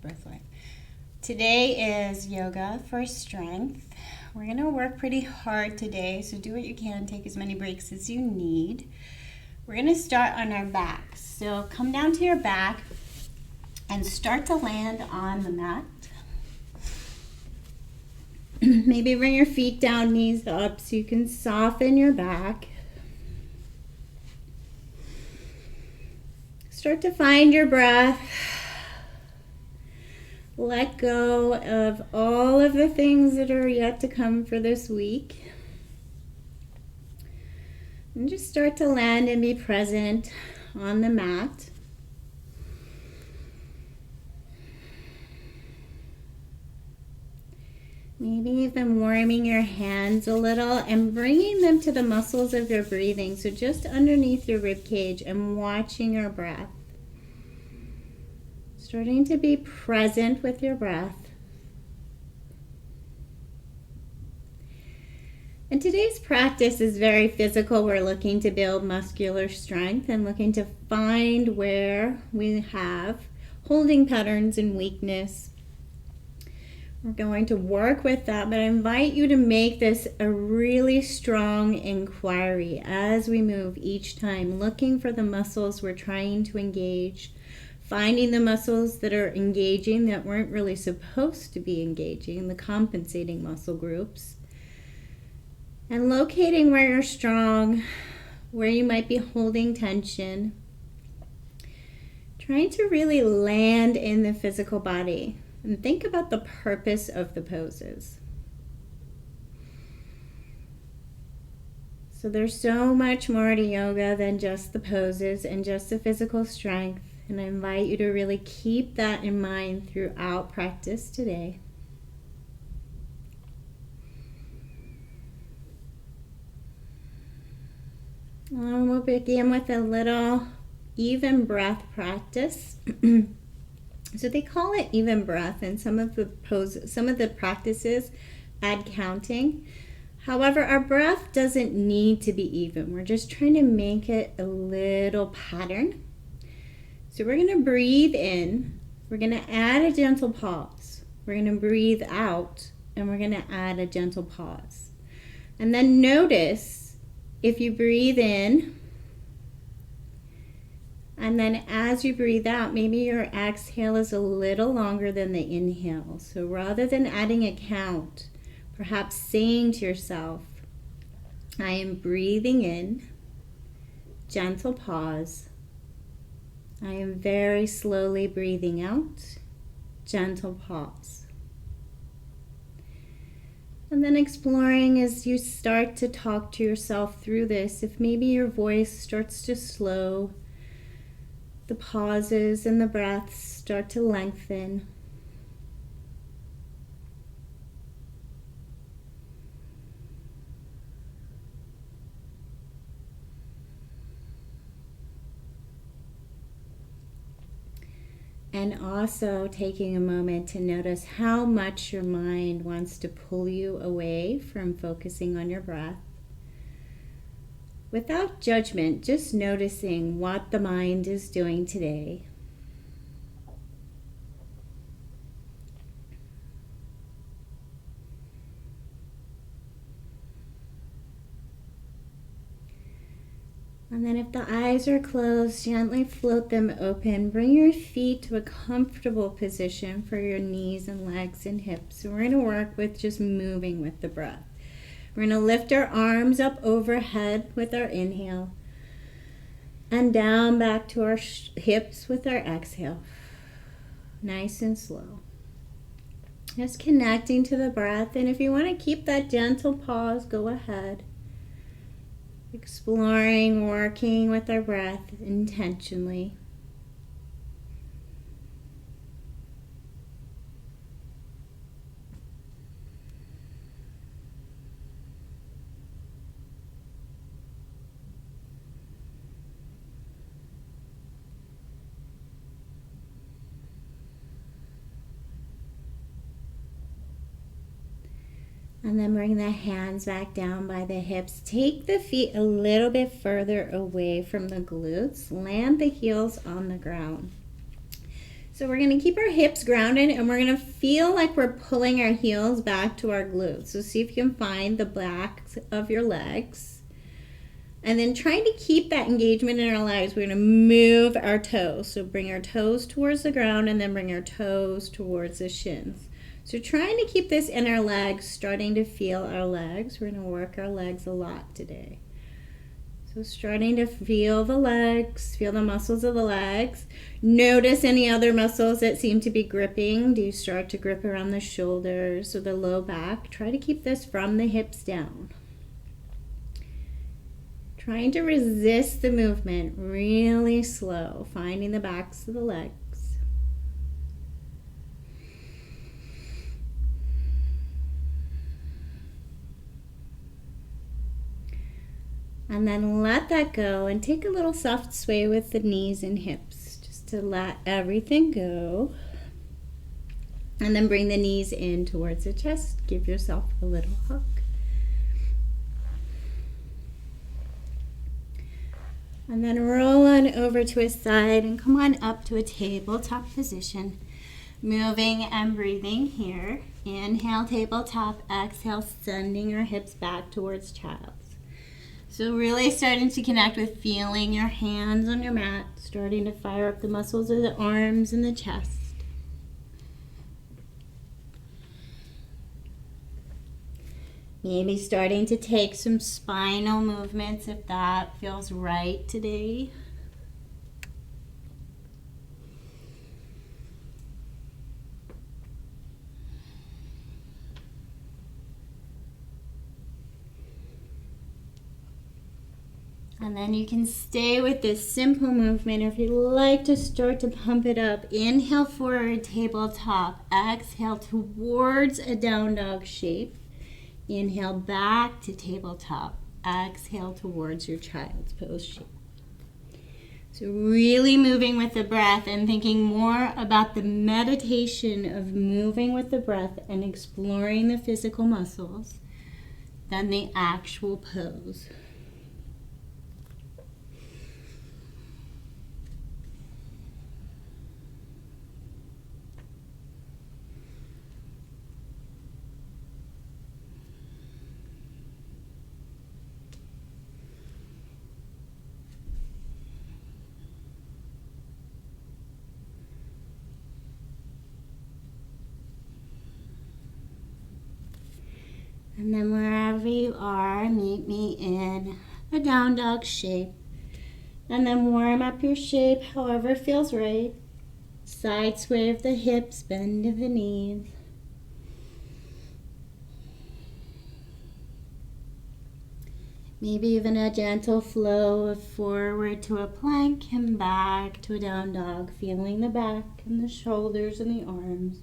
Birth Life. Today is yoga for strength. We're going to work pretty hard today, so do what you can. Take as many breaks as you need. We're going to start on our backs. So come down to your back and start to land on the mat. Maybe bring your feet down, knees up, so you can soften your back. Start to find your breath. Let go of all of the things that are yet to come for this week. And just start to land and be present on the mat. Maybe even warming your hands a little and bringing them to the muscles of your breathing. So just underneath your rib cage and watching your breath. Starting to be present with your breath. And today's practice is very physical. We're looking to build muscular strength and looking to find where we have holding patterns and weakness. We're going to work with that, but I invite you to make this a really strong inquiry as we move each time, looking for the muscles we're trying to engage, finding the muscles that are engaging that weren't really supposed to be engaging, the compensating muscle groups, and locating where you're strong, where you might be holding tension, trying to really land in the physical body. And think about the purpose of the poses. So there's so much more to yoga than just the poses and just the physical strength. And I invite you to really keep that in mind throughout practice today. And we'll begin with a little even breath practice. So they call it even breath, and some of the practices add counting. However, our breath doesn't need to be even. We're just trying to make it a little pattern. So we're going to breathe in. We're going to add a gentle pause. We're going to breathe out, and we're going to add a gentle pause. And then notice if you breathe in, and then as you breathe out, maybe your exhale is a little longer than the inhale. So rather than adding a count, perhaps saying to yourself, I am breathing in, gentle pause. I am very slowly breathing out, gentle pause. And then exploring as you start to talk to yourself through this, if maybe your voice starts to slow, the pauses and the breaths start to lengthen. And also taking a moment to notice how much your mind wants to pull you away from focusing on your breath. Without judgment, just noticing what the mind is doing today. And then if the eyes are closed, gently float them open. Bring your feet to a comfortable position for your knees and legs and hips. So we're going to work with just moving with the breath. We're going to lift our arms up overhead with our inhale and down back to our hips with our exhale. Nice and slow. Just connecting to the breath. And if you want to keep that gentle pause, go ahead. Exploring, working with our breath intentionally. And then bring the hands back down by the hips. Take the feet a little bit further away from the glutes. Land the heels on the ground. So we're going to keep our hips grounded, and we're going to feel like we're pulling our heels back to our glutes. So see if you can find the backs of your legs. And then trying to keep that engagement in our legs, we're going to move our toes. So bring our toes towards the ground and then bring our toes towards the shins. So trying to keep this in our legs, starting to feel our legs. We're going to work our legs a lot today. So starting to feel the legs, feel the muscles of the legs. Notice any other muscles that seem to be gripping. Do you start to grip around the shoulders or the low back? Try to keep this from the hips down. Trying to resist the movement, really slow, finding the backs of the legs. And then let that go and take a little soft sway with the knees and hips, just to let everything go. And then bring the knees in towards the chest. Give yourself a little hug. And then roll on over to a side and come on up to a tabletop position. Moving and breathing here. Inhale, tabletop. Exhale, sending your hips back towards child's. So really starting to connect with feeling your hands on your mat, starting to fire up the muscles of the arms and the chest. Maybe starting to take some spinal movements if that feels right today. And then you can stay with this simple movement. If you'd like to start to pump it up, inhale forward, tabletop. Exhale towards a down dog shape. Inhale back to tabletop. Exhale towards your child's pose shape. So really moving with the breath and thinking more about the meditation of moving with the breath and exploring the physical muscles than the actual pose. And then wherever you are, meet me in a down dog shape. And then warm up your shape however feels right. Side sway of the hips, bend of the knees. Maybe even a gentle flow of forward to a plank and back to a down dog, feeling the back and the shoulders and the arms.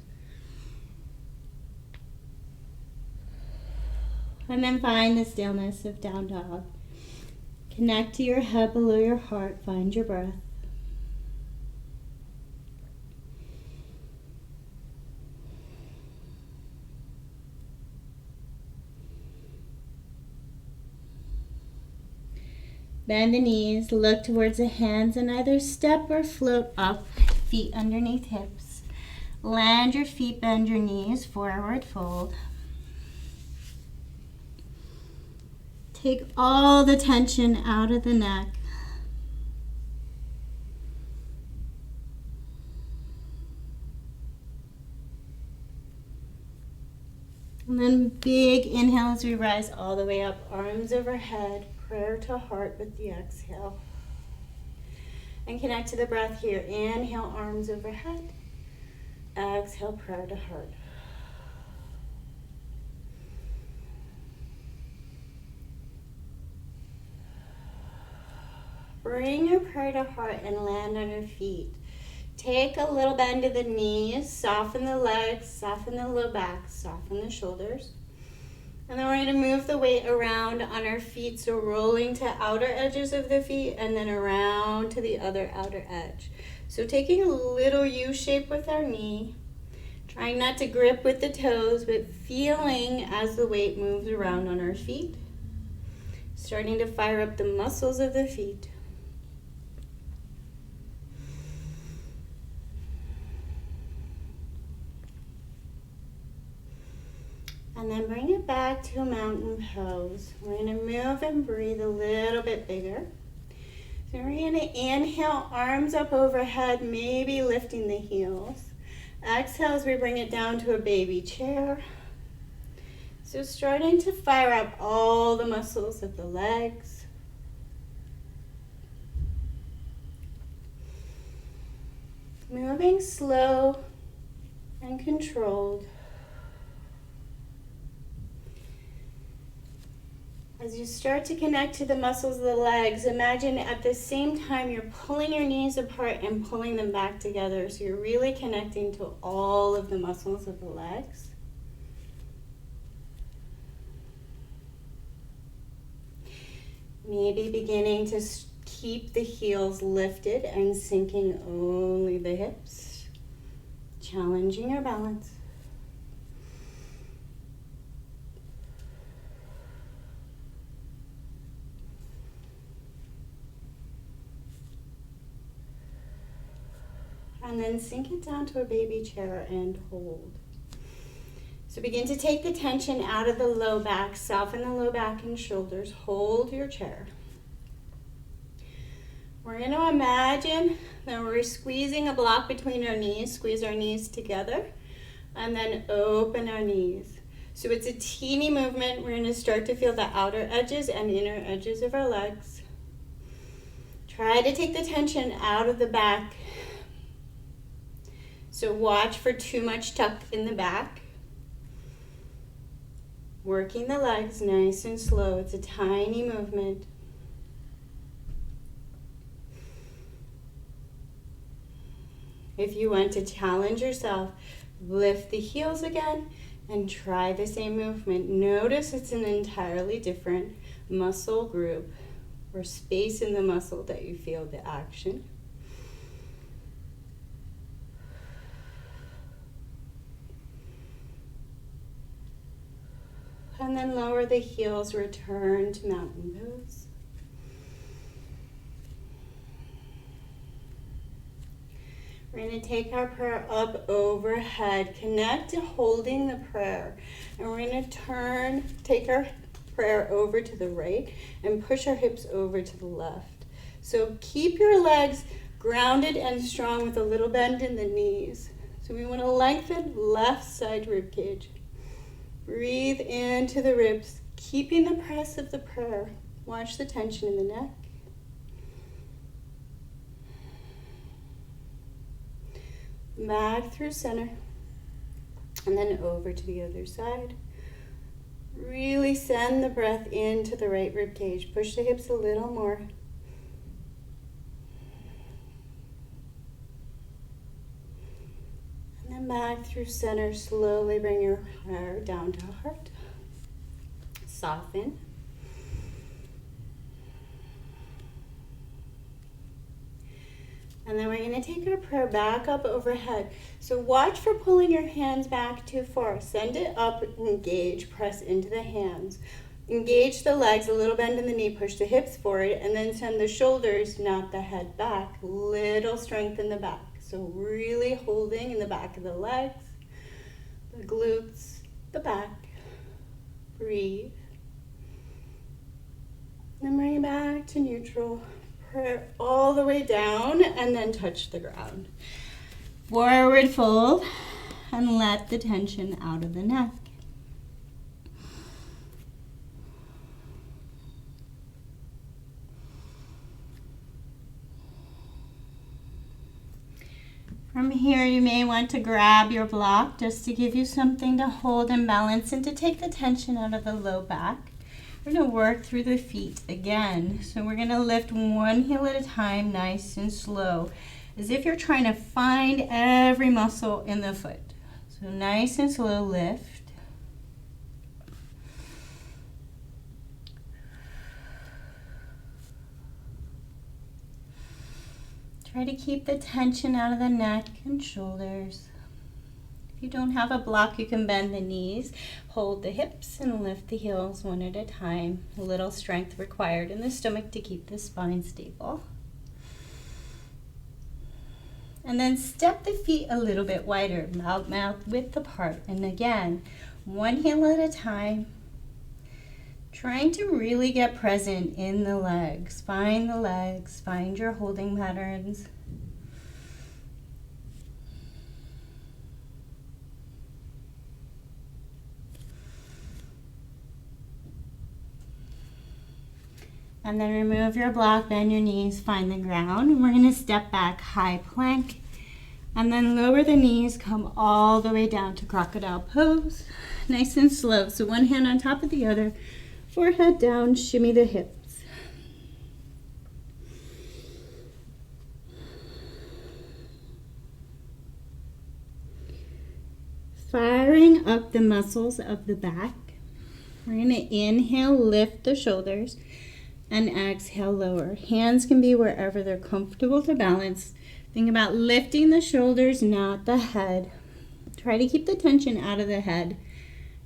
And then find the stillness of down dog. Connect to your head below your heart. Find your breath. Bend the knees. Look towards the hands and either step or float up. Feet underneath hips. Land your feet, bend your knees, forward fold. Take all the tension out of the neck. And then big inhale as we rise all the way up, arms overhead, prayer to heart with the exhale. And connect to the breath here. Inhale, arms overhead. Exhale, prayer to heart. Bring your prayer to heart and land on your feet. Take a little bend to the knees, soften the legs, soften the low back, soften the shoulders. And then we're going to move the weight around on our feet, so rolling to outer edges of the feet and then around to the other outer edge. So taking a little U shape with our knee, trying not to grip with the toes, but feeling as the weight moves around on our feet. Starting to fire up the muscles of the feet. And then bring it back to a mountain pose. We're going to move and breathe a little bit bigger. So we're going to inhale, arms up overhead, maybe lifting the heels. Exhale as we bring it down to a baby chair. So starting to fire up all the muscles of the legs. Moving slow and controlled. As you start to connect to the muscles of the legs, imagine at the same time you're pulling your knees apart and pulling them back together. So you're really connecting to all of the muscles of the legs. Maybe beginning to keep the heels lifted and sinking only the hips. Challenging your balance. And then sink it down to a baby chair and hold. So begin to take the tension out of the low back, soften the low back and shoulders, hold your chair. We're going to imagine that we're squeezing a block between our knees, squeeze our knees together, and then open our knees. So it's a teeny movement. We're going to start to feel the outer edges and inner edges of our legs. Try to take the tension out of the back. So watch for too much tuck in the back. Working the legs nice and slow. It's a tiny movement. If you want to challenge yourself, lift the heels again and try the same movement. Notice it's an entirely different muscle group or space in the muscle that you feel the action. And then lower the heels, return to mountain pose. We're going to take our prayer up overhead, connect to holding the prayer. And we're going to take our prayer over to the right and push our hips over to the left. So keep your legs grounded and strong with a little bend in the knees. So we want to lengthen left side rib cage. Breathe into the ribs, keeping the press of the prayer. Watch the tension in the neck. Back through center, and then over to the other side. Really send the breath into the right rib cage. Push the hips a little more. And then back through center, slowly bring your hair down to heart. Soften. And then we're going to take our prayer back up overhead. So watch for pulling your hands back too far. Send it up, engage, press into the hands. Engage the legs, a little bend in the knee, push the hips forward, and then send the shoulders, not the head, back. Little strength in the back. So really holding in the back of the legs, the glutes, the back. Breathe. Then bring it back to neutral. Prayer all the way down and then touch the ground. Forward fold and let the tension out of the neck. From here, you may want to grab your block just to give you something to hold and balance and to take the tension out of the low back. We're going to work through the feet again. So we're going to lift one heel at a time, nice and slow, as if you're trying to find every muscle in the foot. So nice and slow lift. Try to keep the tension out of the neck and shoulders. If you don't have a block, you can bend the knees, hold the hips, and lift the heels one at a time. A little strength required in the stomach to keep the spine stable. And then step the feet a little bit wider, mouth width apart. And again, one heel at a time, trying to really get present in the legs. Find the legs, find your holding patterns. And then remove your block, bend your knees, find the ground. And we're going to step back, high plank. And then lower the knees, come all the way down to crocodile pose. Nice and slow. So one hand on top of the other, forehead down, shimmy the hips. Firing up the muscles of the back. We're going to inhale, lift the shoulders. And exhale, lower. Hands can be wherever they're comfortable to balance. Think about lifting the shoulders, not the head. Try to keep the tension out of the head.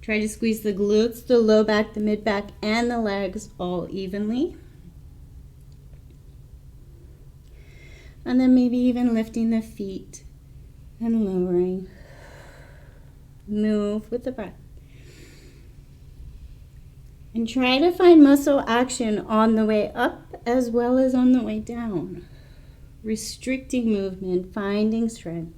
Try to squeeze the glutes, the low back, the mid back, and the legs all evenly. And then maybe even lifting the feet and lowering. Move with the breath. And try to find muscle action on the way up as well as on the way down. Restricting movement, finding strength.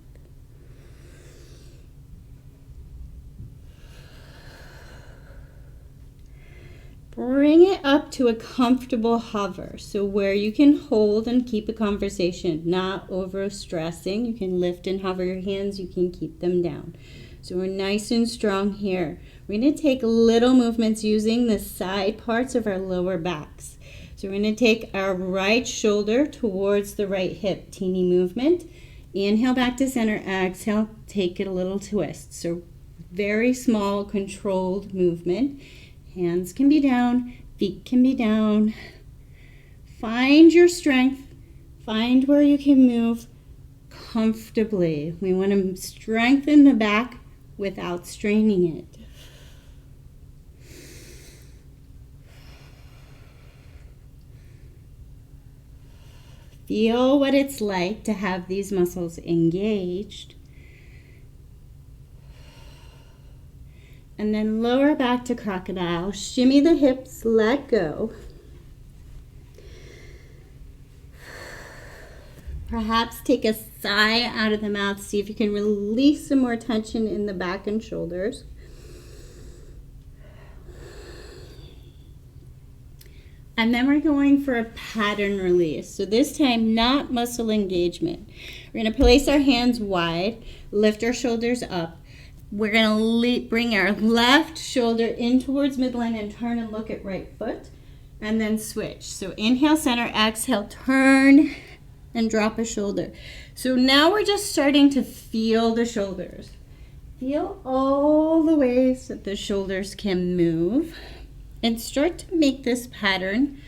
Bring it up to a comfortable hover. So where you can hold and keep a conversation, not over stressing. You can lift and hover your hands, you can keep them down. So we're nice and strong here. We're going to take little movements using the side parts of our lower backs. So we're going to take our right shoulder towards the right hip, teeny movement. Inhale back to center, exhale, take it a little twist. So very small controlled movement. Hands can be down, feet can be down. Find your strength, find where you can move comfortably. We want to strengthen the back without straining it. Feel what it's like to have these muscles engaged. And then lower back to crocodile. Shimmy the hips, let go. Perhaps take a sigh out of the mouth. See if you can release some more tension in the back and shoulders. And then we're going for a pattern release. So this time, not muscle engagement. We're going to place our hands wide, lift our shoulders up. We're going to bring our left shoulder in towards midline and turn and look at right foot. And then switch. So inhale, center, exhale, turn and drop a shoulder. So now we're just starting to feel the shoulders. Feel all the ways that the shoulders can move. And start to make this pattern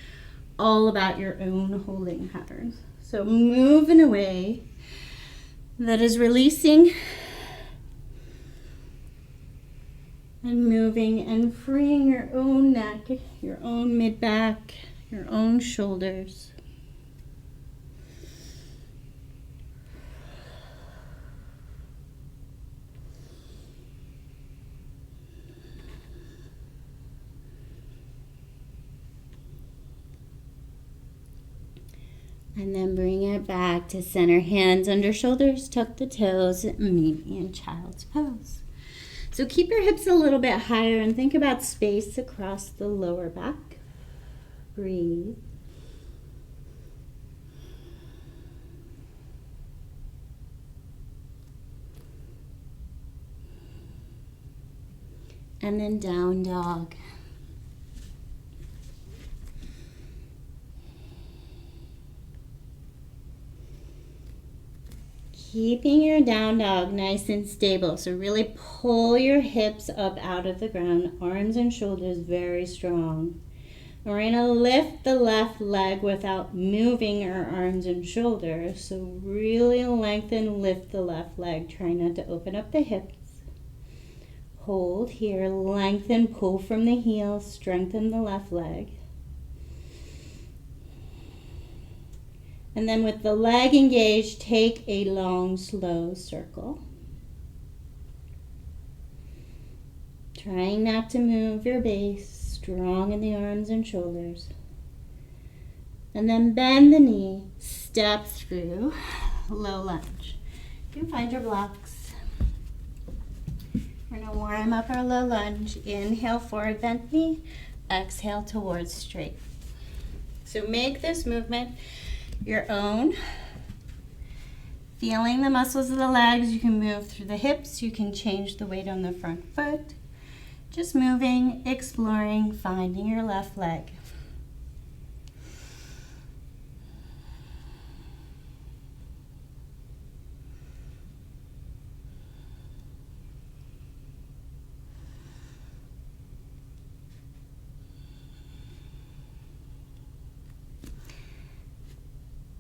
all about your own holding patterns. So move in a way that is releasing and moving and freeing your own neck, your own mid-back, your own shoulders. And then bring it back to center. Hands under shoulders, tuck the toes, maybe in child's pose. So keep your hips a little bit higher and think about space across the lower back. Breathe. And then down dog. Keeping your down dog nice and stable. So really pull your hips up out of the ground, arms and shoulders very strong. We're going to lift the left leg without moving our arms and shoulders. So really lengthen, lift the left leg. Try not to open up the hips. Hold here, lengthen, pull from the heels, strengthen the left leg. And then with the leg engaged, take a long, slow circle. Trying not to move your base, strong in the arms and shoulders. And then bend the knee, step through, low lunge. You can find your blocks. We're going to warm up our low lunge. Inhale, forward bent knee. Exhale, towards straight. So make this movement your own. Feeling the muscles of the legs, you can move through the hips. You can change the weight on the front foot. Just moving, exploring, finding your left leg.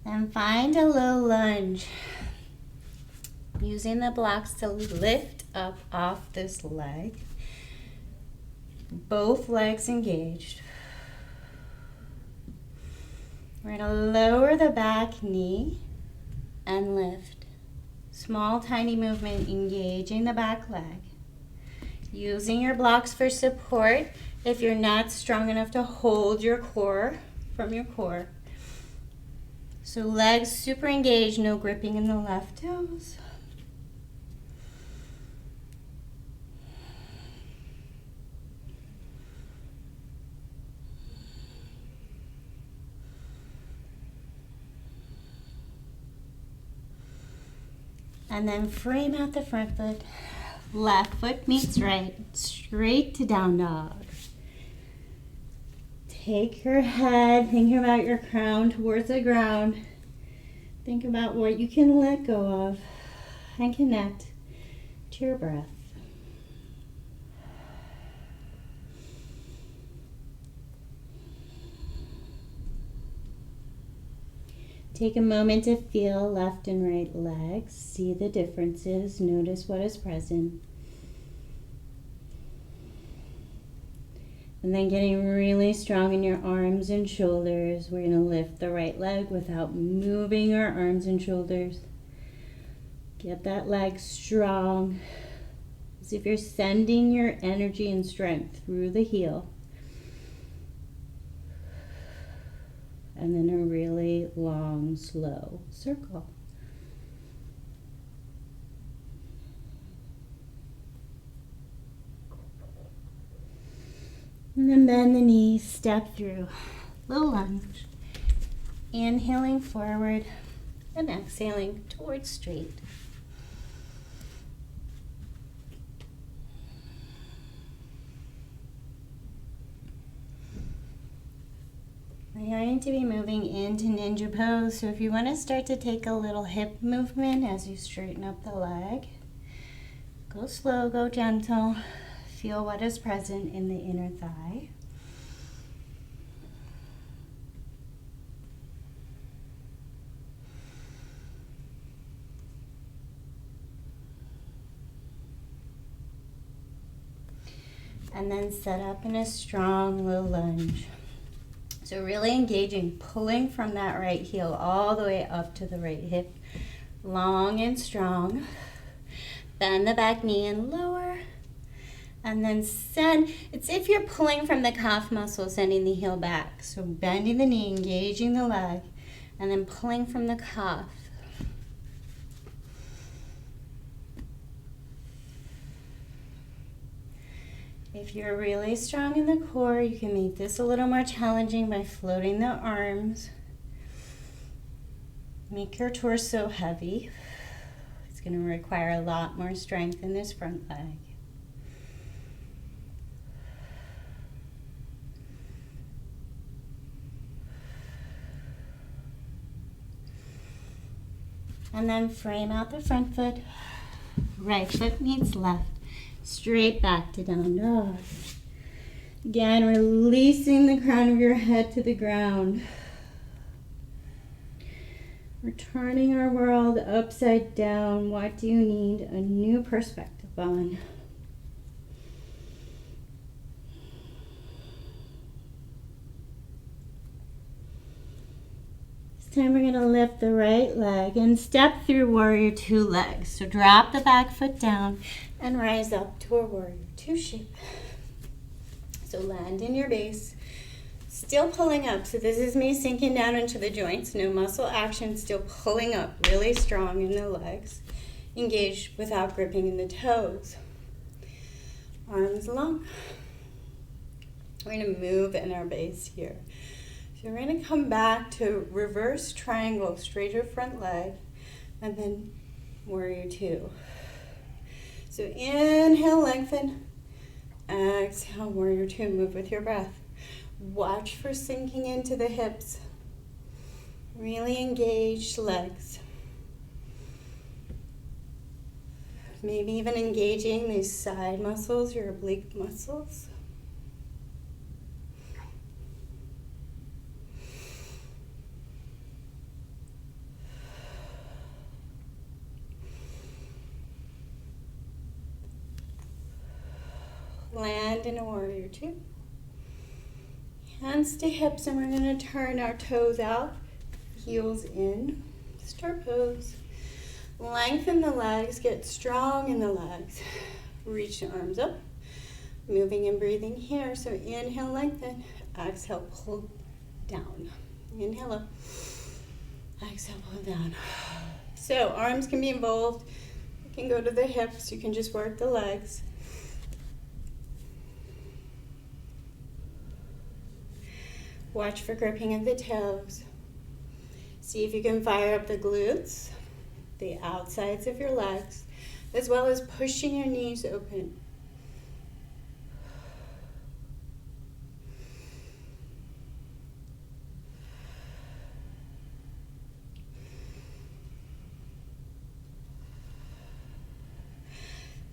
Then find a low lunge. Using the blocks to lift up off this leg. Both legs engaged. We're going to lower the back knee and lift. Small, tiny movement, engaging the back leg. Using your blocks for support if you're not strong enough to hold your core from your core. So legs super engaged, no gripping in the left toes. And then frame out the front foot. Left foot meets right, straight to down dog. Take your head, think about your crown towards the ground. Think about what you can let go of and connect to your breath. Take a moment to feel left and right legs. See the differences. Notice what is present. And then getting really strong in your arms and shoulders. We're going to lift the right leg without moving our arms and shoulders. Get that leg strong. As if you're sending your energy and strength through the heel. And then a really long, slow circle. And then bend the knees, step through, low lunge. Inhaling forward and exhaling towards straight. We're going to be moving into ninja pose, so if you want to start to take a little hip movement as you straighten up the leg, go slow, go gentle, feel what is present in the inner thigh. And then set up in a strong low lunge. So really engaging, pulling from that right heel all the way up to the right hip, long and strong. Bend the back knee and lower. And then send, it's if you're pulling from the calf muscle, sending the heel back. So bending the knee, engaging the leg, and then pulling from the calf. If you're really strong in the core, you can make this a little more challenging by floating the arms. Make your torso heavy. It's going to require a lot more strength in this front leg. And then frame out the front foot. Right foot meets left. Straight back to down dog. Again, releasing the crown of your head to the ground. We're turning our world upside down. What do you need a new perspective on? It's time we're going to lift the right leg and step through warrior two legs. So drop the back foot down and rise up to a warrior two shape. So land in your base, still pulling up. So this is me sinking down into the joints, no muscle action, still pulling up really strong in the legs. Engaged without gripping in the toes. Arms long. We're going to move in our base here. So we're going to come back to reverse triangle, straighter front leg, and then warrior two. So inhale, lengthen. Exhale, warrior two. Move with your breath. Watch for sinking into the hips. Really engaged legs. Maybe even engaging these side muscles, your oblique muscles. Land in a warrior two. Hands to hips, and we're going to turn our toes out, heels in, star pose. Lengthen the legs, get strong in the legs. Reach the arms up, moving and breathing here. So inhale, lengthen. Exhale, pull down. Inhale up. Exhale, pull down. So arms can be involved. You can go to the hips. You can just work the legs. Watch for gripping of the toes. See if you can fire up the glutes, the outsides of your legs, as well as pushing your knees open.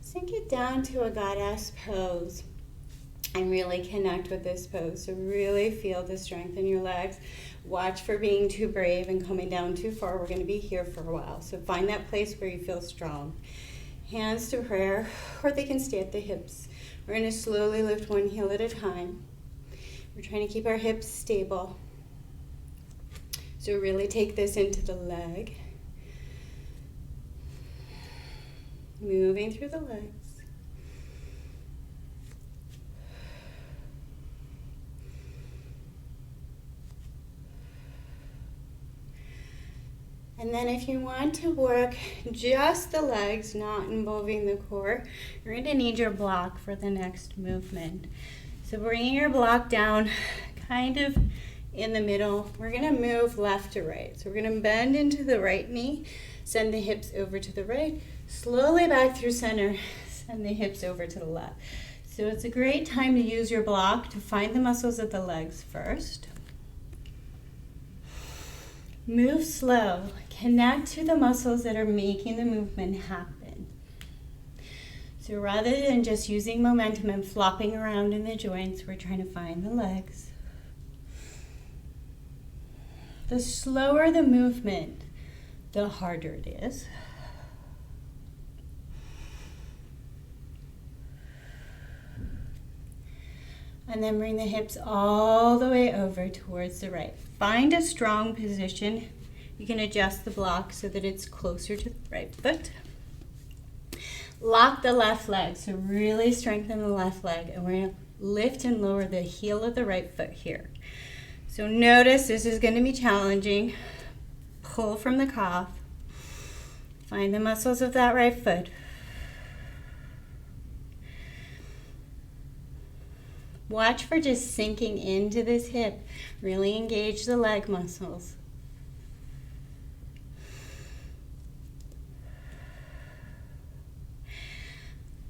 Sink it down to a goddess pose and really connect with this pose. So really feel the strength in your legs. Watch for being too brave and coming down too far. We're going to be here for a while. So find that place where you feel strong. Hands to prayer, or they can stay at the hips. We're going to slowly lift one heel at a time. We're trying to keep our hips stable. So really take this into the leg. Moving through the legs. And then if you want to work just the legs, not involving the core, you're going to need your block for the next movement. So bringing your block down kind of in the middle, we're going to move left to right. So we're going to bend into the right knee, send the hips over to the right, slowly back through center, send the hips over to the left. So it's a great time to use your block to find the muscles of the legs first. Move slow. Connect to the muscles that are making the movement happen. So rather than just using momentum and flopping around in the joints, we're trying to find the legs. The slower the movement, the harder it is. And then bring the hips all the way over towards the right. Find a strong position. You can adjust the block so that it's closer to the right foot. Lock the left leg, so really strengthen the left leg. And we're going to lift and lower the heel of the right foot here. So notice this is going to be challenging. Pull from the calf. Find the muscles of that right foot. Watch for just sinking into this hip. Really engage the leg muscles.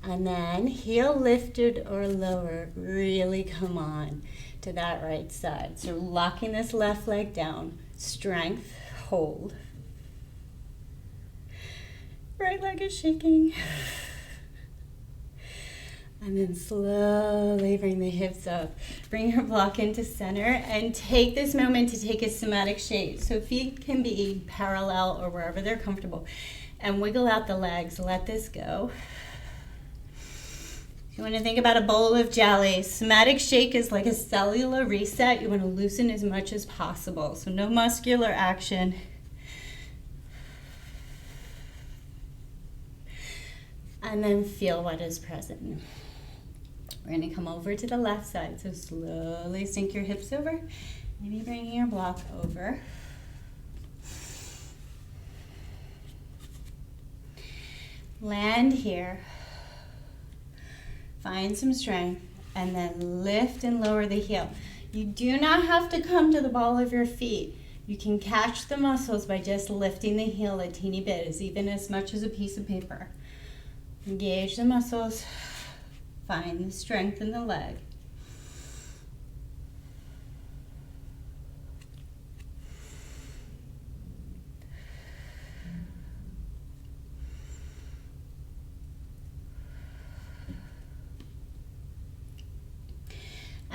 And then heel lifted or lower, really come on to that right side. So locking this left leg down, strength, hold. Right leg is shaking. And then slowly bring the hips up. Bring your block into center and take this moment to take a somatic shape. So feet can be parallel or wherever they're comfortable. And wiggle out the legs. Let this go. You want to think about a bowl of jelly. Somatic shake is like a cellular reset. You want to loosen as much as possible. So no muscular action. And then feel what is present. We're going to come over to the left side. So slowly sink your hips over. Maybe bringing your block over. Land here. Find some strength. And then lift and lower the heel. You do not have to come to the ball of your feet. You can catch the muscles by just lifting the heel a teeny bit, even as much as a piece of paper. Engage the muscles. Find the strength in the leg.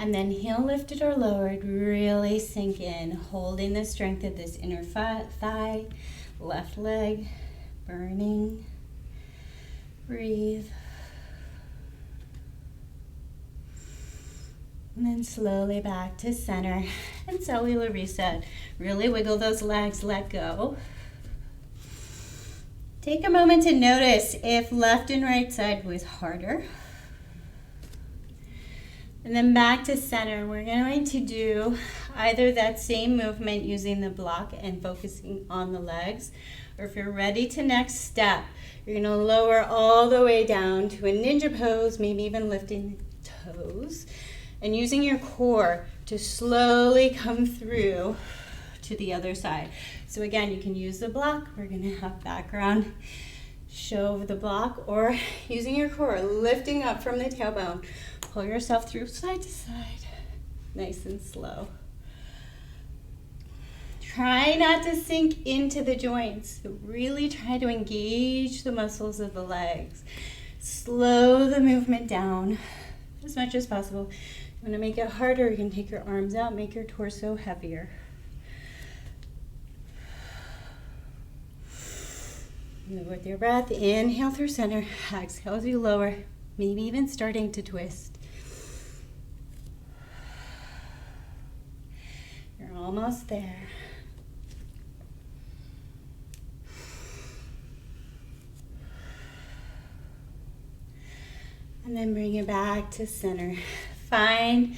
And then heel lifted or lowered, really sink in, holding the strength of this inner thigh, left leg, burning. Breathe. And then slowly back to center and cellular reset. Really wiggle those legs, let go. Take a moment to notice if left and right side was harder. And then back to center. We're going to do either that same movement using the block and focusing on the legs, or if you're ready to next step, you're going to lower all the way down to a ninja pose, maybe even lifting the toes, and using your core to slowly come through to the other side. So again, you can use the block. We're going to have background show the block, or using your core, lifting up from the tailbone. Pull yourself through side to side, nice and slow. Try not to sink into the joints. Really try to engage the muscles of the legs. Slow the movement down as much as possible. You want to make it harder, you can take your arms out, make your torso heavier. Move with your breath. Inhale through center. Exhale as you lower. Maybe even starting to twist. You're almost there. And then bring it back to center. Find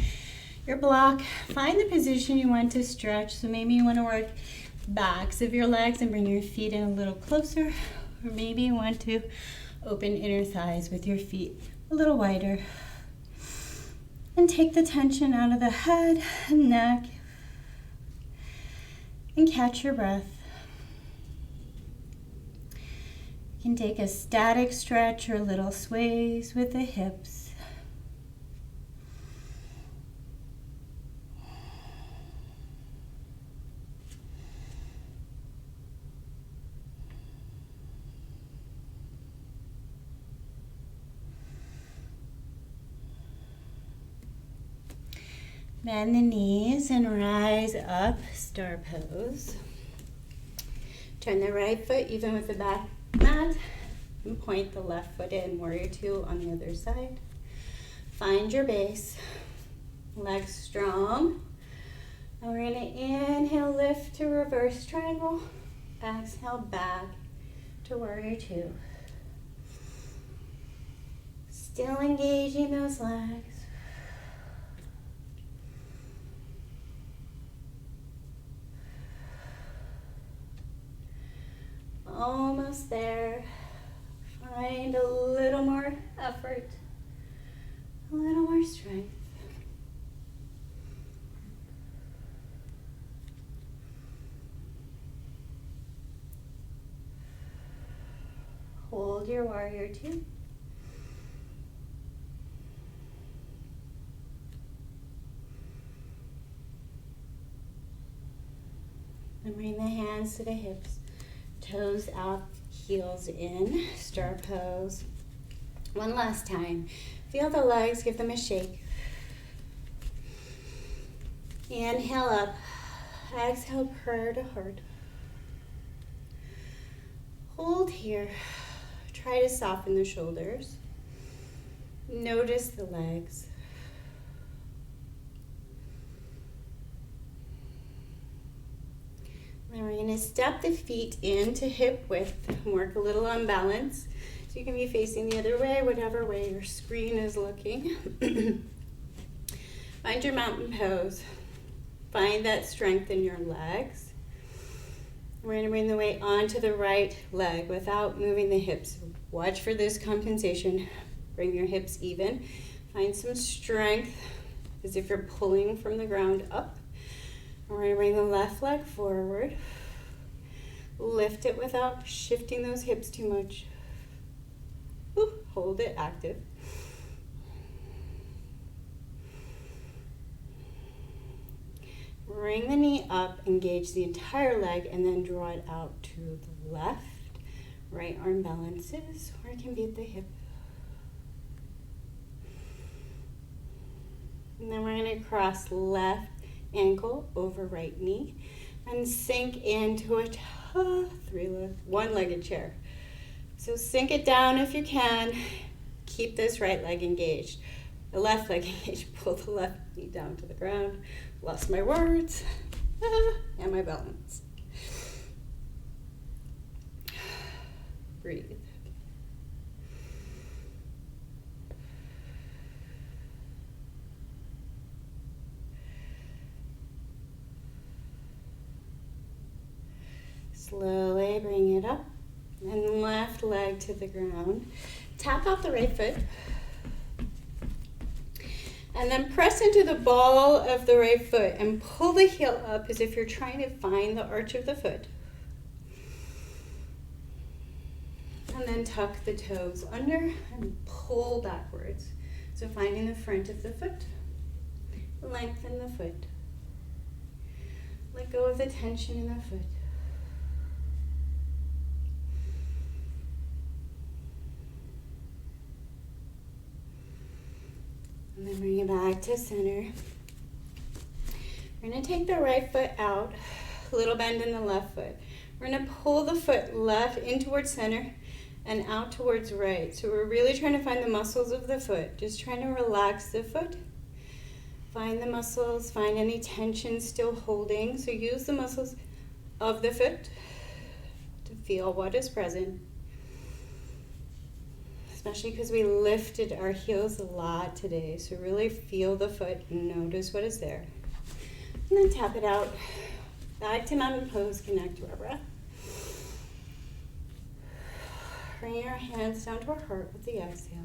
your block. Find the position you want to stretch. So maybe you want to work backs of your legs and bring your feet in a little closer. Or maybe you want to open inner thighs with your feet a little wider. And take the tension out of the head and neck. And catch your breath. You can take a static stretch or little sways with the hips. Bend the knees and rise up, star pose. Turn the right foot even with the back mat and point the left foot in, warrior two on the other side. Find your base, legs strong. And we're gonna inhale, lift to reverse triangle. Exhale, back to warrior two. Still engaging those legs. Almost there. Find a little more effort, a little more strength. Hold your warrior two. And bring the hands to the hips. Toes out, heels in, star pose. One last time. Feel the legs, give them a shake. Inhale up. Exhale, prayer to heart. Hold here. Try to soften the shoulders. Notice the legs. Then we're going to step the feet into hip width and work a little on balance. So you can be facing the other way, whatever way your screen is looking. Find your mountain pose. Find that strength in your legs. We're going to bring the weight onto the right leg without moving the hips. Watch for this compensation. Bring your hips even. Find some strength as if you're pulling from the ground up. We're going to bring the left leg forward. Lift it without shifting those hips too much. Ooh, hold it active. Bring the knee up, engage the entire leg, and then draw it out to the left. Right arm balances, or it can be at the hip. And then we're going to cross left ankle over right knee and sink into a one-legged chair. So sink it down if you can. Keep this right leg engaged. The left leg engaged. Pull the left knee down to the ground. Lost my words and my balance. Breathe. Slowly bring it up and left leg to the ground. Tap out the right foot. And then press into the ball of the right foot and pull the heel up as if you're trying to find the arch of the foot. And then tuck the toes under and pull backwards. So finding the front of the foot. Lengthen the foot. Let go of the tension in the foot. And then bring it back to center. We're going to take the right foot out, a little bend in the left foot. We're going to pull the foot left in towards center and out towards right. So we're really trying to find the muscles of the foot, just trying to relax the foot. Find the muscles, find any tension still holding. So use the muscles of the foot to feel what is present. Especially because we lifted our heels a lot today. So really feel the foot and notice what is there. And then tap it out. Back to mountain pose, connect to our breath. Bring your hands down to our heart with the exhale.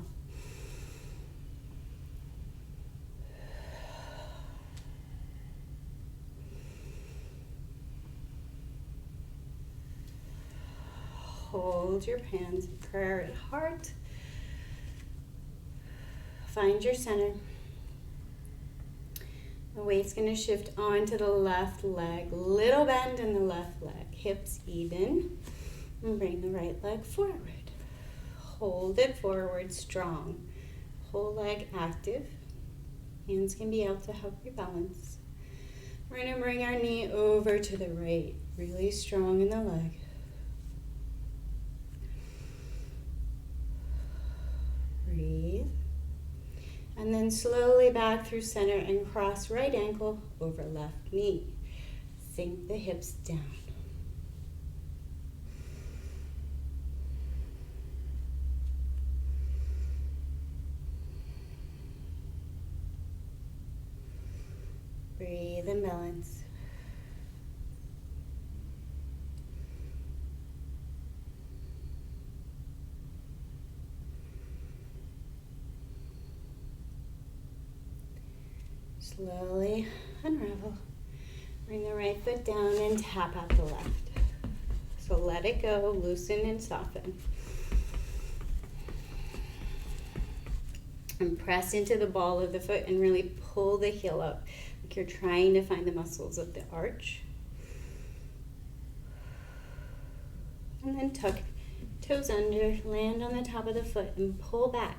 Hold your hands in prayer at heart. Find your center. The weight's going to shift onto the left leg. Little bend in the left leg. Hips even. And bring the right leg forward. Hold it forward strong. Whole leg active. Hands can be out to help you balance. We're going to bring our knee over to the right. Really strong in the leg. Breathe. And then slowly back through center and cross right ankle over left knee. Sink the hips down. Breathe and balance. Slowly unravel. Bring the right foot down and tap out the left. So let it go, loosen and soften. And press into the ball of the foot and really pull the heel up. Like you're trying to find the muscles of the arch. And then tuck toes under, land on the top of the foot and pull back.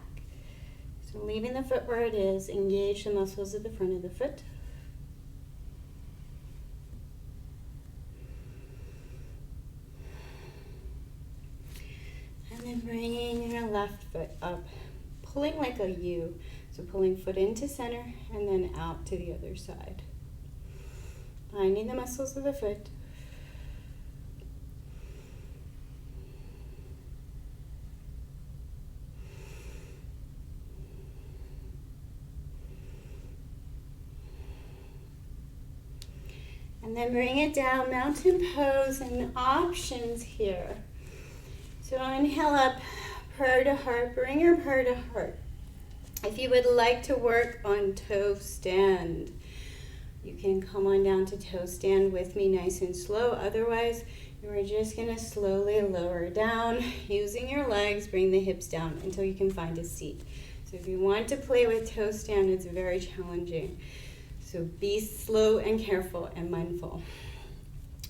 So leaving the foot where it is, engage the muscles at the front of the foot. And then bringing your left foot up, pulling like a U. So pulling foot into center and then out to the other side. Finding the muscles of the foot. And then bring it down, mountain pose, and options here. So inhale up, prayer to heart, bring your prayer to heart. If you would like to work on toe stand, you can come on down to toe stand with me nice and slow. Otherwise, you are just going to slowly lower down, using your legs, bring the hips down until you can find a seat. So if you want to play with toe stand, it's very challenging. So be slow and careful and mindful.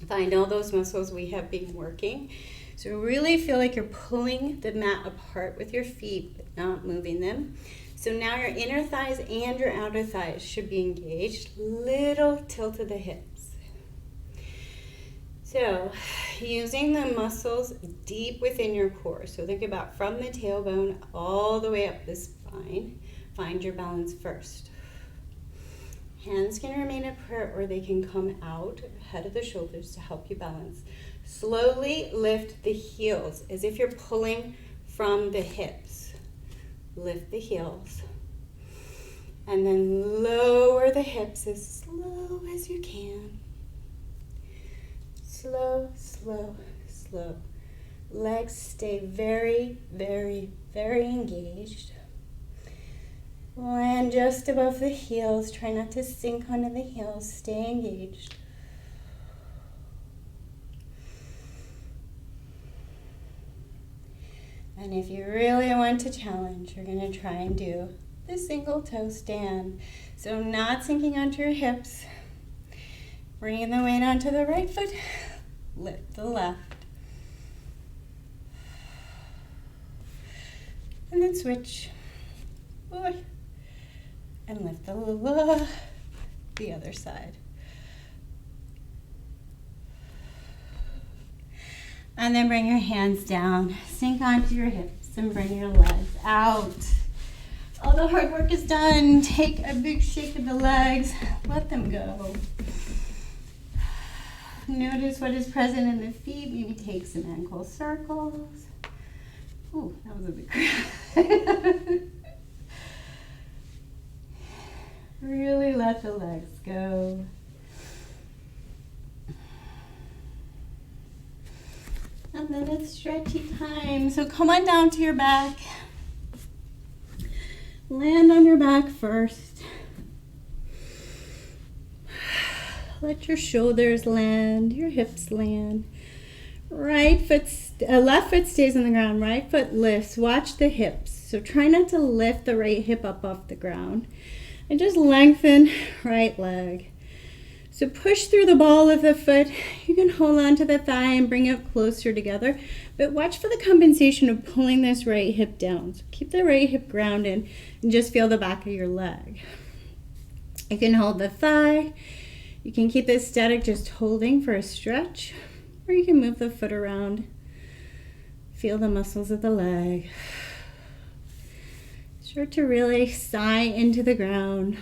Find all those muscles we have been working. So really feel like you're pulling the mat apart with your feet, but not moving them. So now your inner thighs and your outer thighs should be engaged. Little tilt of the hips. So using the muscles deep within your core. So think about from the tailbone all the way up the spine. Find your balance first. Hands can remain at prayer or they can come out ahead of the shoulders to help you balance. Slowly lift the heels as if you're pulling from the hips. Lift the heels. And then lower the hips as slow as you can. Slow, slow, slow. Legs stay very, very, very engaged. Land just above the heels. Try not to sink onto the heels. Stay engaged. And if you really want to challenge, you're going to try and do the single toe stand. So not sinking onto your hips. Bringing the weight onto the right foot. Lift the left. And then switch. And lift the other side. And then bring your hands down. Sink onto your hips and bring your legs out. All the hard work is done. Take a big shake of the legs. Let them go. Notice what is present in the feet. Maybe take some ankle circles. Ooh, that was a big grab. Really let the legs go. And then it's stretchy time. So come on down to your back. Land on your back first. Let your shoulders land, your hips land. Left foot stays on the ground, right foot lifts. Watch the hips. So try not to lift the right hip up off the ground. And just lengthen right leg. So push through the ball of the foot. You can hold on to the thigh and bring it closer together. But watch for the compensation of pulling this right hip down. So keep the right hip grounded and just feel the back of your leg. You can hold the thigh. You can keep it static, just holding for a stretch. Or you can move the foot around. Feel the muscles of the leg. Start to really sigh into the ground.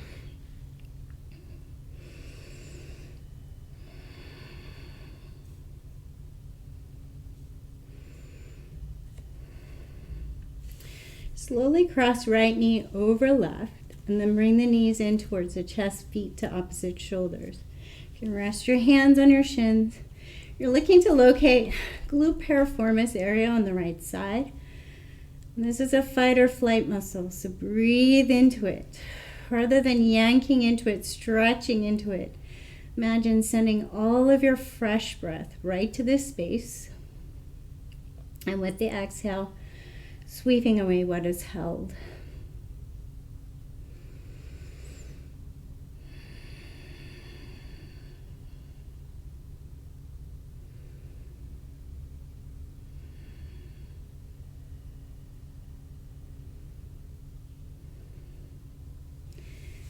Slowly cross right knee over left and then bring the knees in towards the chest, feet to opposite shoulders. You can rest your hands on your shins. You're looking to locate glute piriformis area on the right side. And this is a fight or flight muscle, so breathe into it. Rather than yanking into it, stretching into it, imagine sending all of your fresh breath right to this space. And with the exhale, sweeping away what is held.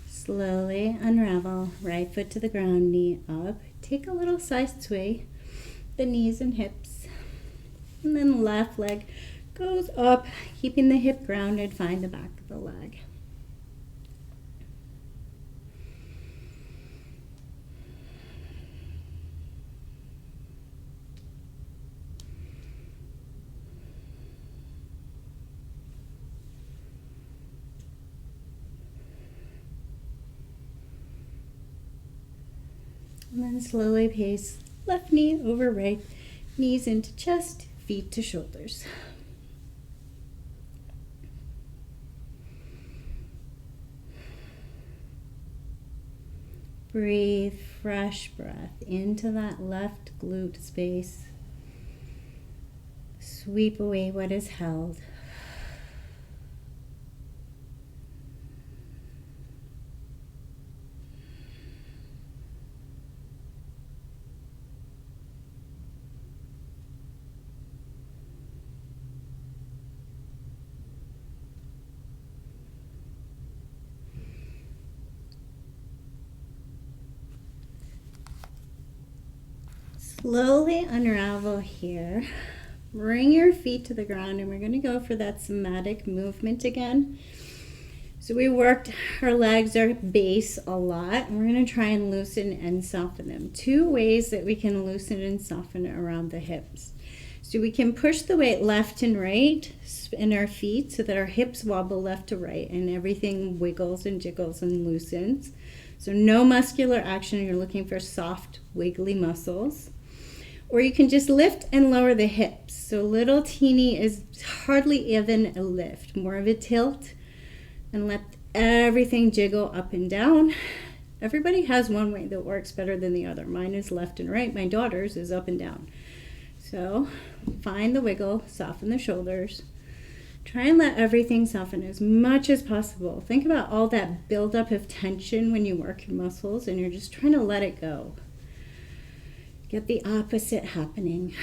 Slowly unravel, right foot to the ground, knee up. Take a little side sway, the knees and hips. And then left leg goes up, keeping the hip grounded, find the back of the leg. And then slowly pace left knee over right, knees into chest, feet to shoulders. Breathe fresh breath into that left glute space. Sweep away what is held. Slowly unravel here. Bring your feet to the ground, and we're going to go for that somatic movement again. So we worked our legs, our base a lot, and we're going to try and loosen and soften them. Two ways that we can loosen and soften around the hips. So we can push the weight left and right in our feet so that our hips wobble left to right and everything wiggles and jiggles and loosens. So no muscular action, you're looking for soft, wiggly muscles. Or you can just lift and lower the hips. So little teeny is hardly even a lift, more of a tilt, and let everything jiggle up and down. Everybody has one way that works better than the other. Mine is left and right. My daughter's is up and down. So find the wiggle, soften the shoulders. Try and let everything soften as much as possible. Think about all that buildup of tension when you work your muscles and you're just trying to let it go. Get the opposite happening.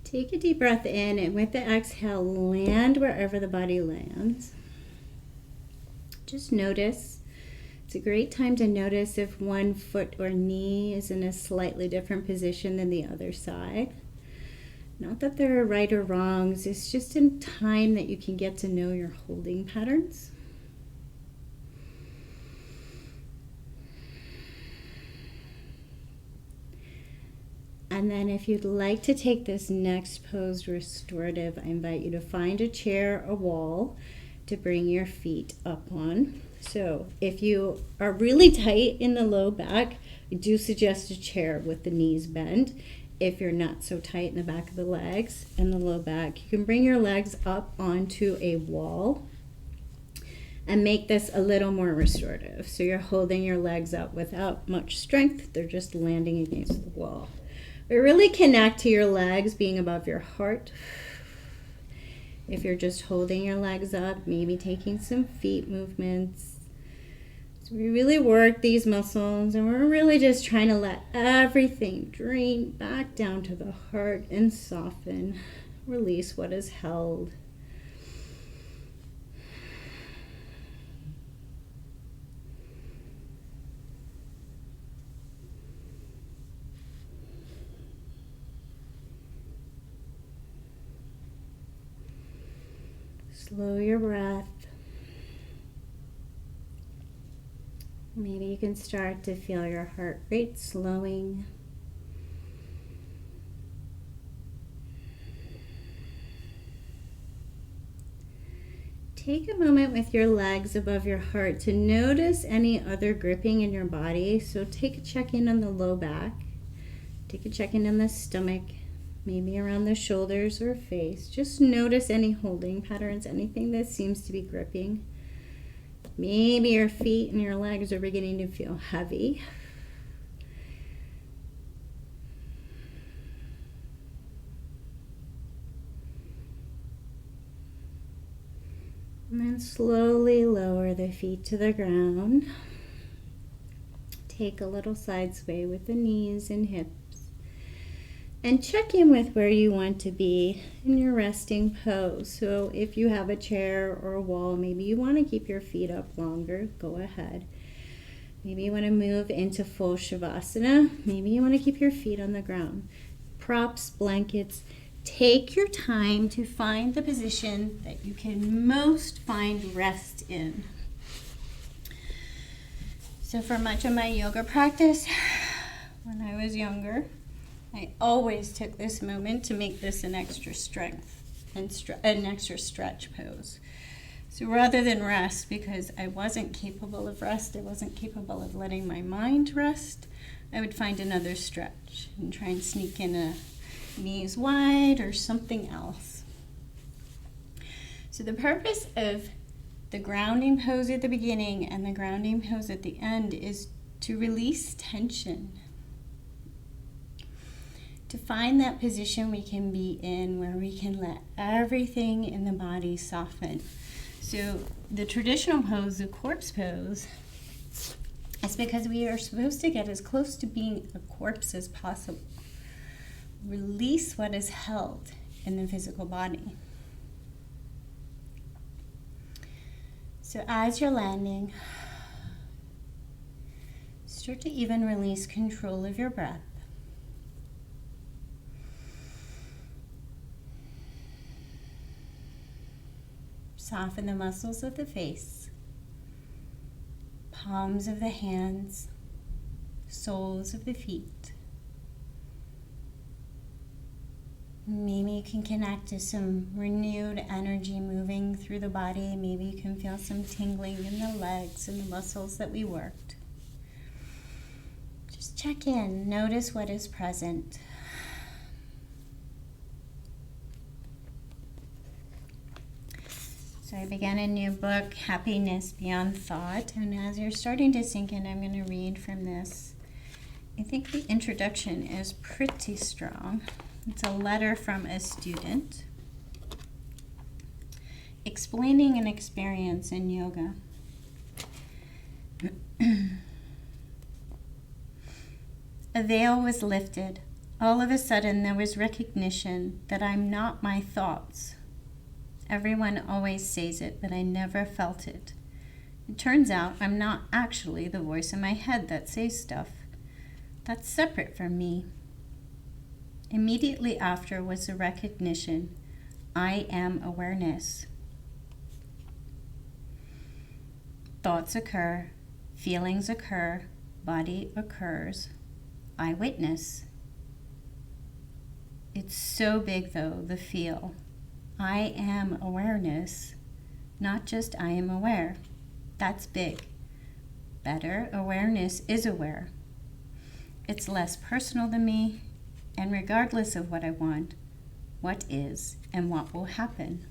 Take a deep breath in, and with the exhale, land wherever the body lands. Just notice. It's a great time to notice if one foot or knee is in a slightly different position than the other side. Not that there are right or wrongs, it's just in time that you can get to know your holding patterns. And then if you'd like to take this next pose restorative, I invite you to find a chair, a wall to bring your feet up on. So if you are really tight in the low back, I do suggest a chair with the knees bent. If you're not so tight in the back of the legs and the low back, you can bring your legs up onto a wall and make this a little more restorative. So you're holding your legs up without much strength. They're just landing against the wall. But really connect to your legs being above your heart. If you're just holding your legs up, maybe taking some feet movements. We really work these muscles, and we're really just trying to let everything drain back down to the heart and soften. Release what is held. Slow your breath. Maybe you can start to feel your heart rate slowing. Take a moment with your legs above your heart to notice any other gripping in your body. So take a check-in on the low back. Take a check-in on the stomach, maybe around the shoulders or face. Just notice any holding patterns, anything that seems to be gripping. Maybe your feet and your legs are beginning to feel heavy. And then slowly lower the feet to the ground. Take a little side sway with the knees and hips. And check in with where you want to be in your resting pose. So if you have a chair or a wall, maybe you want to keep your feet up longer, go ahead. Maybe you want to move into full Shavasana. Maybe you want to keep your feet on the ground. Props, blankets. Take your time to find the position that you can most find rest in. So for much of my yoga practice, when I was younger, I always took this moment to make this an extra strength and an extra stretch pose. So rather than rest, because I wasn't capable of rest, I wasn't capable of letting my mind rest, I would find another stretch and try and sneak in a knees wide or something else. So the purpose of the grounding pose at the beginning and the grounding pose at the end is to release tension. To find that position we can be in where we can let everything in the body soften. So the traditional pose, the corpse pose, is because we are supposed to get as close to being a corpse as possible. Release what is held in the physical body. So as you're landing, start to even release control of your breath. Soften the muscles of the face, palms of the hands, soles of the feet. Maybe you can connect to some renewed energy moving through the body. Maybe you can feel some tingling in the legs and the muscles that we worked. Just check in, notice what is present. So I began a new book, Happiness Beyond Thought, and as you're starting to sink in, I'm going to read from this. I think the introduction is pretty strong. It's a letter from a student explaining an experience in yoga. A veil was lifted. All of a sudden, there was recognition that I'm not my thoughts. Everyone always says it, but I never felt it. It turns out I'm not actually the voice in my head that says stuff. That's separate from me. Immediately after was the recognition, I am awareness. Thoughts occur, feelings occur, body occurs, I witness. It's so big though, the feel. I am awareness, not just I am aware. That's big. Better, awareness is aware. It's less personal than me, and regardless of what I want, what is and what will happen.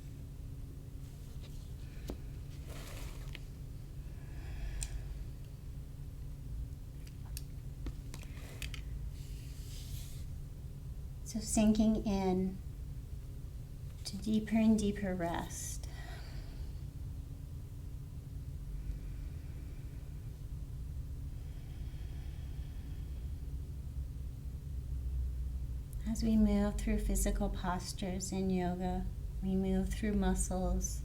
So sinking in to deeper and deeper rest. As we move through physical postures in yoga, we move through muscles.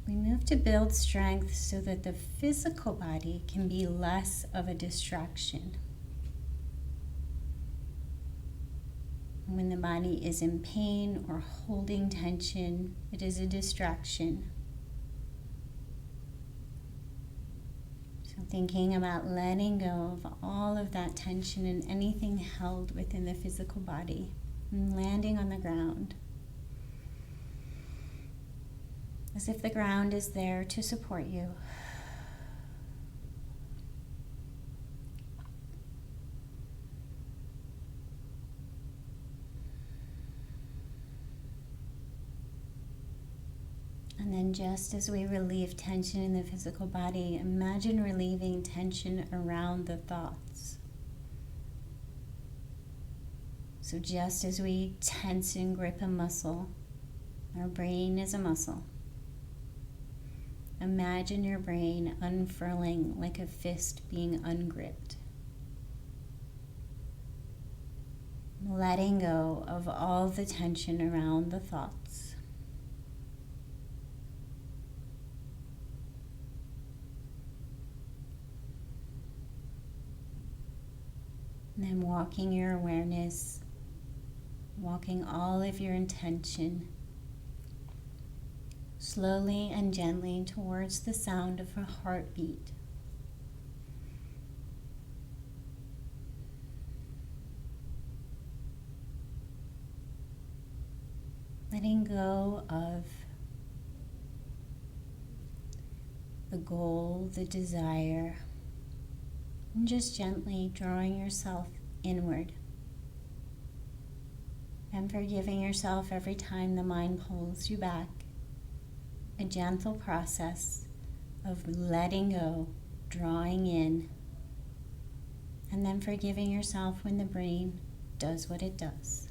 We move to build strength so that the physical body can be less of a distraction. When the body is in pain or holding tension, it is a distraction. So thinking about letting go of all of that tension and anything held within the physical body and landing on the ground. As if the ground is there to support you. And then just as we relieve tension in the physical body, imagine relieving tension around the thoughts. So just as we tense and grip a muscle, our brain is a muscle. Imagine your brain unfurling like a fist being ungripped. Letting go of all the tension around the thoughts. And then walking your awareness, walking all of your intention slowly and gently towards the sound of a heartbeat. Letting go of the goal, the desire, and just gently drawing yourself inward and forgiving yourself every time the mind pulls you back. A gentle process of letting go, drawing in, and then forgiving yourself when the brain does what it does.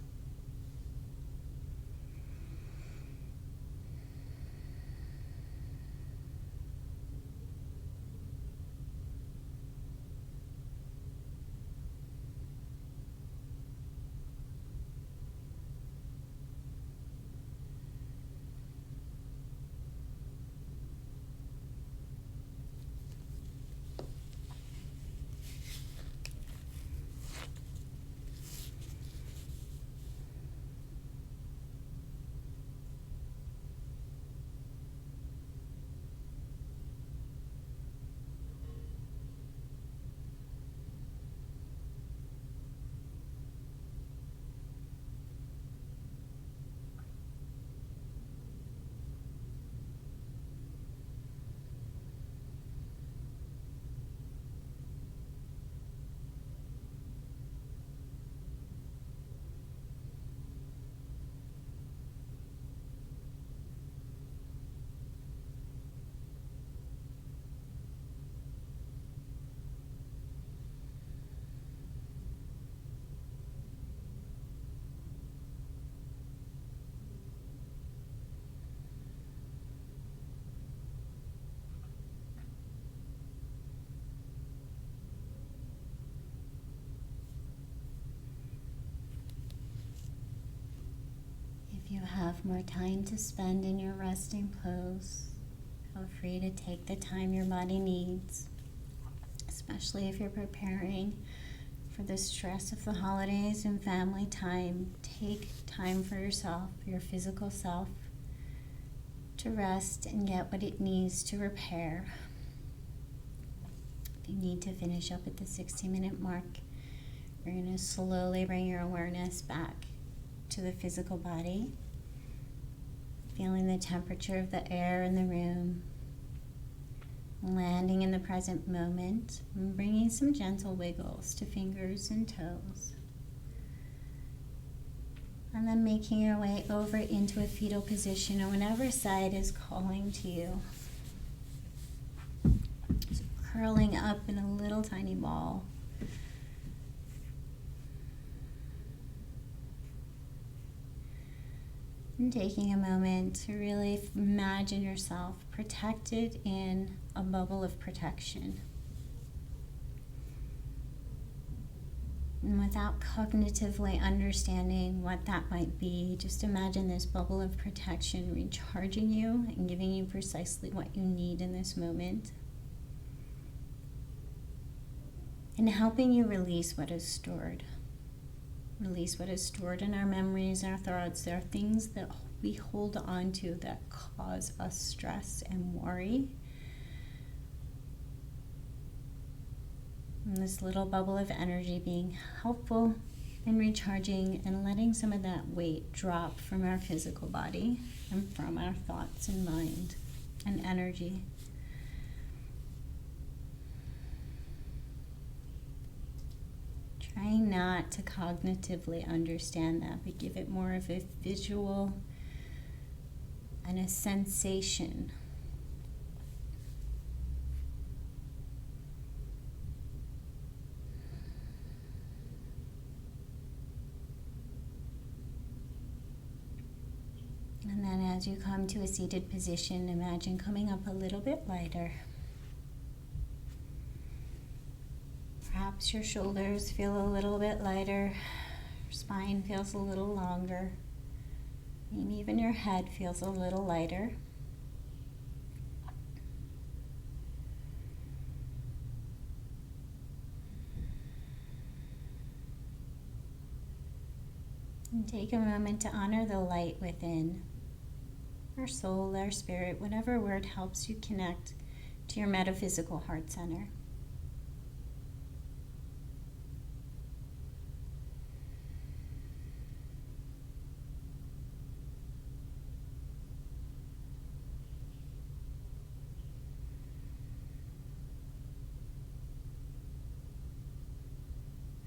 If you have more time to spend in your resting pose, feel free to take the time your body needs, especially if you're preparing for the stress of the holidays and family time. Take time for yourself, your physical self, to rest and get what it needs to repair. If you need to finish up at the 60-minute mark, you're going to slowly bring your awareness back to the physical body, feeling the temperature of the air in the room, landing in the present moment, and bringing some gentle wiggles to fingers and toes. And then making your way over into a fetal position on whatever side is calling to you. So curling up in a little tiny ball. And taking a moment to really imagine yourself protected in a bubble of protection. And without cognitively understanding what that might be, just imagine this bubble of protection recharging you and giving you precisely what you need in this moment. And helping you release what is stored. Release what is stored in our memories, our thoughts. There are things that we hold on to that cause us stress and worry. And this little bubble of energy being helpful and recharging and letting some of that weight drop from our physical body and from our thoughts and mind and energy. Trying not to cognitively understand that, but give it more of a visual and a sensation. And then as you come to a seated position, imagine coming up a little bit lighter. Perhaps your shoulders feel a little bit lighter, your spine feels a little longer, and even your head feels a little lighter. Take a moment to honor the light within, our soul, our spirit, whatever word helps you connect to your metaphysical heart center.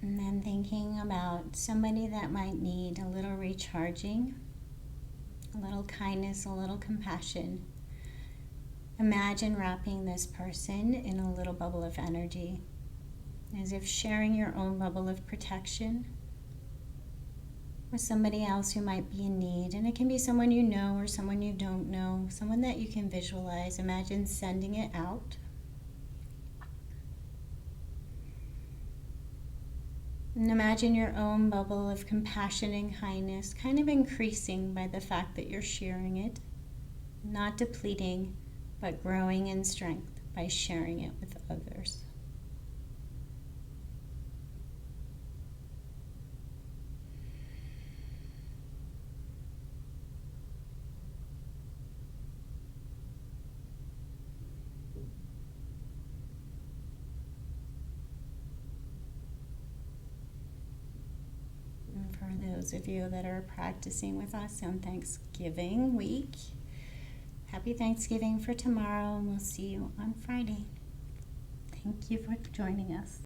And then thinking about somebody that might need a little recharging, a little kindness, a little compassion. Imagine wrapping this person in a little bubble of energy, as if sharing your own bubble of protection with somebody else who might be in need. And it can be someone you know or someone you don't know, someone that you can visualize. Imagine sending it out. And imagine your own bubble of compassion and kindness kind of increasing by the fact that you're sharing it, not depleting, but growing in strength by sharing it with others. And for those of you that are practicing with us on Thanksgiving week, happy Thanksgiving for tomorrow, and we'll see you on Friday. Thank you for joining us.